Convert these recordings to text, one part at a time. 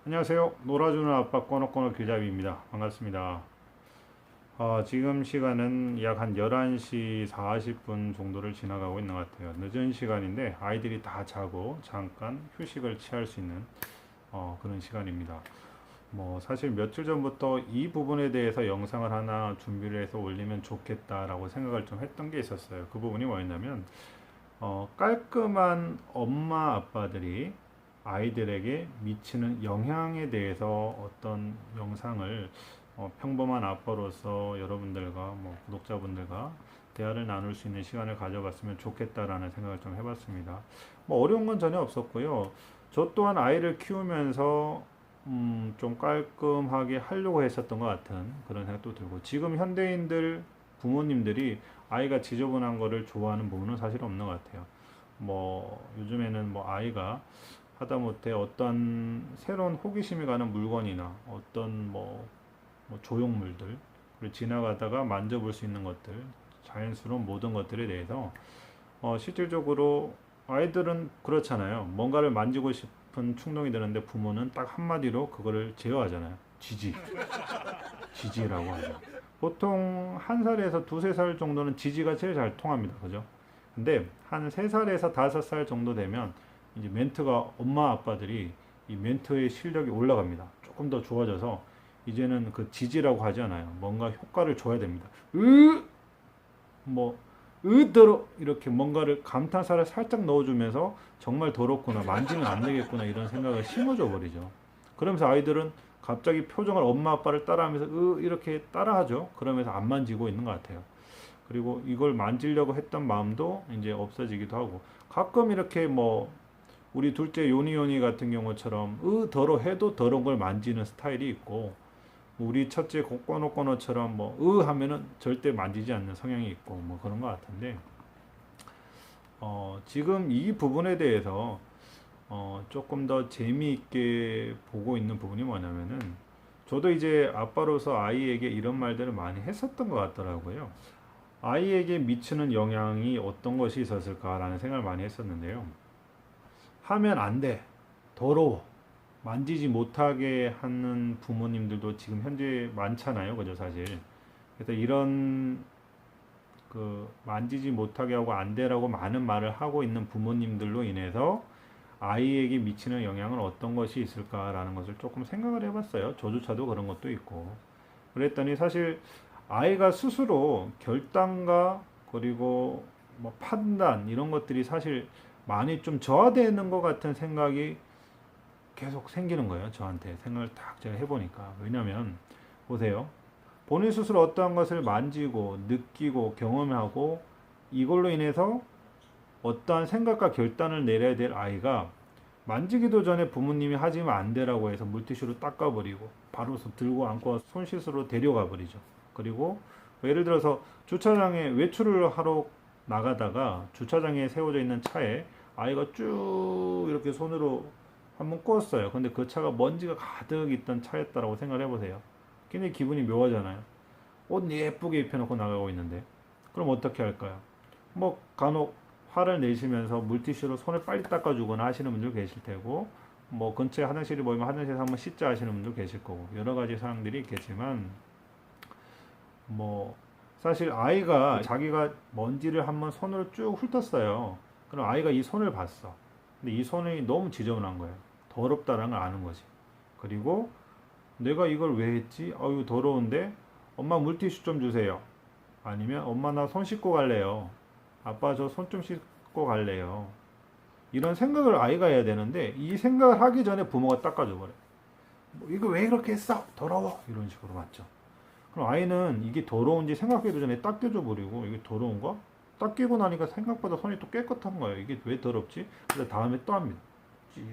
안녕하세요. 놀아주는 아빠 꼬노꼬노 길잡이입니다. 반갑습니다. 지금 시간은 약 한 11시 40분 정도를 지나가고 있는 것 같아요. 늦은 시간인데 아이들이 다 자고 잠깐 휴식을 취할 수 있는 그런 시간입니다. 뭐 사실 며칠 전부터 이 부분에 대해서 영상을 하나 준비를 해서 올리면 좋겠다라고 생각을 좀 했던 게 있었어요. 그 부분이 뭐였냐면 깔끔한 엄마 아빠들이 아이들에게 미치는 영향에 대해서 어떤 영상을 평범한 아빠로서 여러분들과 구독자분들과 대화를 나눌 수 있는 시간을 가져봤으면 좋겠다라는 생각을 좀 해봤습니다. 뭐 어려운 건 전혀 없었고요. 저 또한 아이를 키우면서 좀 깔끔하게 하려고 했었던 것 같은 그런 생각도 들고, 지금 현대인들 부모님들이 아이가 지저분한 거를 좋아하는 부분은 사실 없는 것 같아요. 뭐 요즘에는 뭐 아이가 하다못해 어떤 새로운 호기심이 가는 물건이나 어떤 뭐 조형물들, 그리고 지나가다가 만져볼 수 있는 것들, 자연스러운 모든 것들에 대해서 실질적으로 아이들은 그렇잖아요. 뭔가를 만지고 싶은 충동이 드는데 부모는 딱 한마디로 그거를 제어하잖아요. 지지라고 하죠. 보통 한 살에서 두세 살 정도는 지지가 제일 잘 통합니다. 그죠? 근데 한 세 살에서 다섯 살 정도 되면 이제 멘트가, 엄마 아빠들이 이 멘트의 실력이 올라갑니다. 조금 더 좋아져서 이제는 그 지지라고 하지 않아요. 뭔가 효과를 줘야 됩니다. 뭐 더러, 이렇게 뭔가를 감탄사를 살짝 넣어주면서 정말 더럽구나, 만지면 안 되겠구나, 이런 생각을 심어줘 버리죠. 그러면서 아이들은 갑자기 표정을 엄마 아빠를 따라하면서 이렇게 따라하죠. 그러면서 안 만지고 있는 것 같아요. 그리고 이걸 만지려고 했던 마음도 이제 없어지기도 하고, 가끔 이렇게 뭐 우리 둘째 요니요니 같은 경우처럼 더러 해도 더러운 걸 만지는 스타일이 있고, 우리 첫째 꼬노꼬노처럼 하면은 절대 만지지 않는 성향이 있고, 뭐 그런 것 같은데, 지금 이 부분에 대해서 조금 더 재미있게 보고 있는 부분이 뭐냐면은, 저도 이제 아빠로서 아이에게 이런 말들을 많이 했었던 것 같더라고요. 아이에게 미치는 영향이 어떤 것이 있었을까라는 생각을 많이 했었는데요. 하면 안 돼, 더러워, 만지지 못하게 하는 부모님들도 지금 현재 많잖아요. 그죠, 사실. 그래서 이런 그 만지지 못하게 하고 안 되라고 많은 말을 하고 있는 부모님들로 인해서 아이에게 미치는 영향은 어떤 것이 있을까라는 것을 조금 생각을 해봤어요. 저조차도 그런 것도 있고. 그랬더니 사실 아이가 스스로 결단과 그리고 뭐 판단, 이런 것들이 사실 많이 좀 저하되는 것 같은 생각이 계속 생기는 거예요. 저한테 생각을 딱 제가 해보니까. 왜냐면 보세요. 본인 스스로 어떠한 것을 만지고 느끼고 경험하고 이걸로 인해서 어떠한 생각과 결단을 내려야 될 아이가, 만지기도 전에 부모님이 하지면 안 되라고 해서 물티슈로 닦아버리고 바로 들고 안고 손씻으로 데려가 버리죠. 그리고 예를 들어서 주차장에 외출을 하러 나가다가 주차장에 세워져 있는 차에 아이가 쭉 이렇게 손으로 한번 꽂았어요. 근데 그 차가 먼지가 가득 있던 차였다라고 생각을 해보세요. 굉장히 기분이 묘하잖아요. 옷 예쁘게 입혀놓고 나가고 있는데. 그럼 어떻게 할까요? 뭐 간혹 화를 내시면서 물티슈로 손을 빨리 닦아주거나 하시는 분들 계실 테고, 뭐 근처에 화장실이 보이면 화장실에서 한번 씻자 하시는 분들 계실 거고, 여러 가지 사항들이 있겠지만, 뭐 사실 아이가 자기가 먼지를 한번 손으로 쭉 훑었어요. 그럼 아이가 이 손을 봤어. 근데 이 손이 너무 지저분한 거예요. 더럽다는 걸 아는 거지. 그리고 내가 이걸 왜 했지? 아유 더러운데, 엄마 물티슈 좀 주세요. 아니면 엄마 나 손 씻고 갈래요. 아빠 저 손 좀 씻고 갈래요. 이런 생각을 아이가 해야 되는데, 이 생각을 하기 전에 부모가 닦아줘 버려요. 뭐 이거 왜 그렇게 했어? 더러워. 이런 식으로 맞죠. 그럼 아이는 이게 더러운지 생각해도 전에 닦여줘 버리고, 이게 더러운가? 닦이고 나니까 생각보다 손이 또 깨끗한 거예요. 이게 왜 더럽지? 그래서 다음에 또 합니다. 찍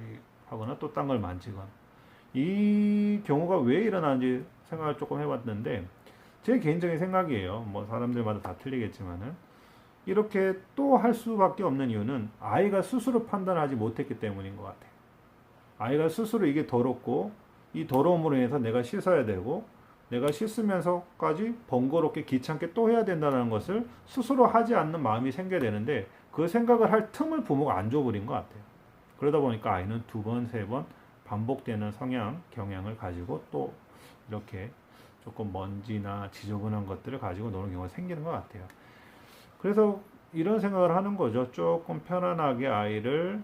하거나 또 딴 걸 만지거나. 이 경우가 왜 일어나는지 생각을 조금 해봤는데, 제 개인적인 생각이에요. 뭐 사람들마다 다 틀리겠지만은, 이렇게 또 할 수밖에 없는 이유는 아이가 스스로 판단하지 못했기 때문인 것 같아요. 아이가 스스로 이게 더럽고 이 더러움으로 인해서 내가 씻어야 되고, 내가 씻으면서까지 번거롭게 귀찮게 또 해야 된다는 것을 스스로 하지 않는 마음이 생겨야 되는데, 그 생각을 할 틈을 부모가 안 줘버린 것 같아요. 그러다 보니까 아이는 두 번, 세 번 반복되는 성향, 경향을 가지고 또 이렇게 조금 먼지나 지저분한 것들을 가지고 노는 경우가 생기는 것 같아요. 그래서 이런 생각을 하는 거죠. 조금 편안하게 아이를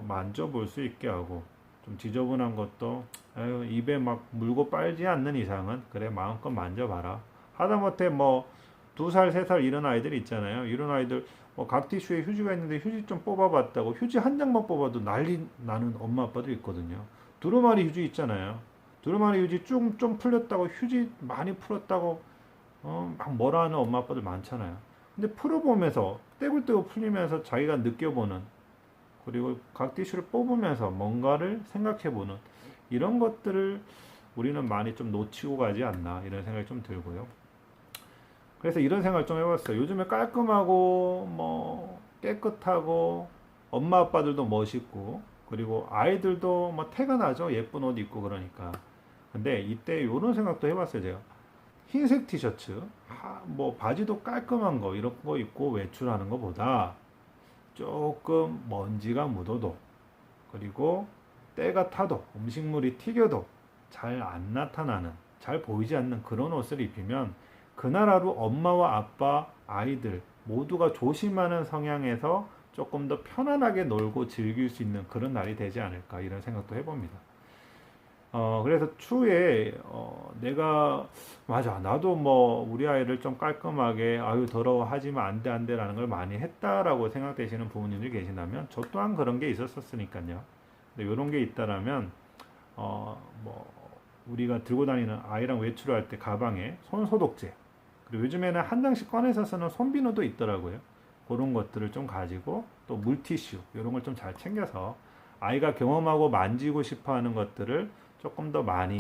만져볼 수 있게 하고, 좀 지저분한 것도 아유, 입에 막 물고 빨지 않는 이상은 그래 마음껏 만져봐라. 하다못해 뭐 2살, 3살 이런 아이들 있잖아요. 이런 아이들 뭐 각티슈에 휴지가 있는데 휴지 좀 뽑아봤다고 휴지 한 장만 뽑아도 난리 나는 엄마 아빠들 있거든요. 두루마리 휴지 있잖아요. 두루마리 휴지 좀 풀렸다고 휴지 많이 풀었다고 막 뭐라 하는 엄마 아빠들 많잖아요. 근데 풀어보면서 떼굴떼굴 풀리면서 자기가 느껴보는, 그리고 각티슈를 뽑으면서 뭔가를 생각해보는 이런 것들을 우리는 많이 좀 놓치고 가지 않나 이런 생각이 좀 들고요. 그래서 이런 생각을 좀 해봤어요. 요즘에 깔끔하고 뭐 깨끗하고 엄마 아빠들도 멋있고 그리고 아이들도 뭐 태가 나죠. 예쁜 옷 입고 그러니까. 근데 이때 이런 생각도 해봤어요. 제가 흰색 티셔츠, 뭐 바지도 깔끔한 거 이런 거 입고 외출하는 것보다 조금 먼지가 묻어도 그리고 때가 타도 음식물이 튀겨도 잘 안 나타나는, 잘 보이지 않는 그런 옷을 입히면 그날 하루 엄마와 아빠, 아이들 모두가 조심하는 성향에서 조금 더 편안하게 놀고 즐길 수 있는 그런 날이 되지 않을까 이런 생각도 해봅니다. 그래서 추후에 내가 맞아 나도 뭐 우리 아이를 좀 깔끔하게 아유 더러워 하지만 안 돼 라는 걸 많이 했다라고 생각되시는 부모님들이 계신다면 저 또한 그런 게 있었으니까요. 근데 이런 게 있다라면 뭐 우리가 들고 다니는 아이랑 외출할 때 가방에 손 소독제, 그리고 요즘에는 한 장씩 꺼내서 쓰는 손비누도 있더라고요. 그런 것들을 좀 가지고 또 물티슈 이런 걸 좀 잘 챙겨서 아이가 경험하고 만지고 싶어 하는 것들을 조금 더 많이,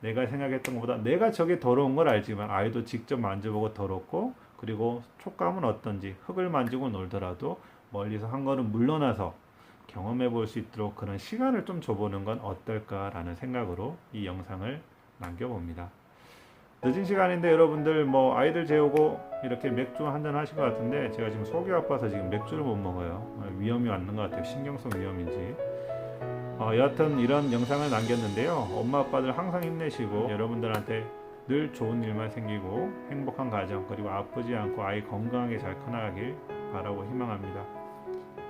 내가 생각했던 것보다 내가 저게 더러운 걸 알지만 아이도 직접 만져보고 더럽고 그리고 촉감은 어떤지 흙을 만지고 놀더라도 멀리서 한 걸음 물러나서 경험해 볼 수 있도록 그런 시간을 좀 줘보는 건 어떨까라는 생각으로 이 영상을 남겨봅니다. 늦은 시간인데 여러분들 뭐 아이들 재우고 이렇게 맥주 한잔 하실 것 같은데 제가 지금 속이 아파서 지금 맥주를 못 먹어요. 위험이 왔는 것 같아요. 신경성 위험인지. 여하튼 이런 영상을 남겼는데요. 엄마 아빠들 항상 힘내시고 여러분들한테 늘 좋은 일만 생기고 행복한 가정 그리고 아프지 않고 아이 건강하게 잘 커나가길 바라고 희망합니다.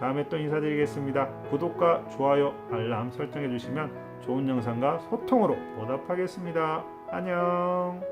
다음에 또 인사드리겠습니다. 구독과 좋아요, 알람 설정해 주시면 좋은 영상과 소통으로 보답하겠습니다. 안녕.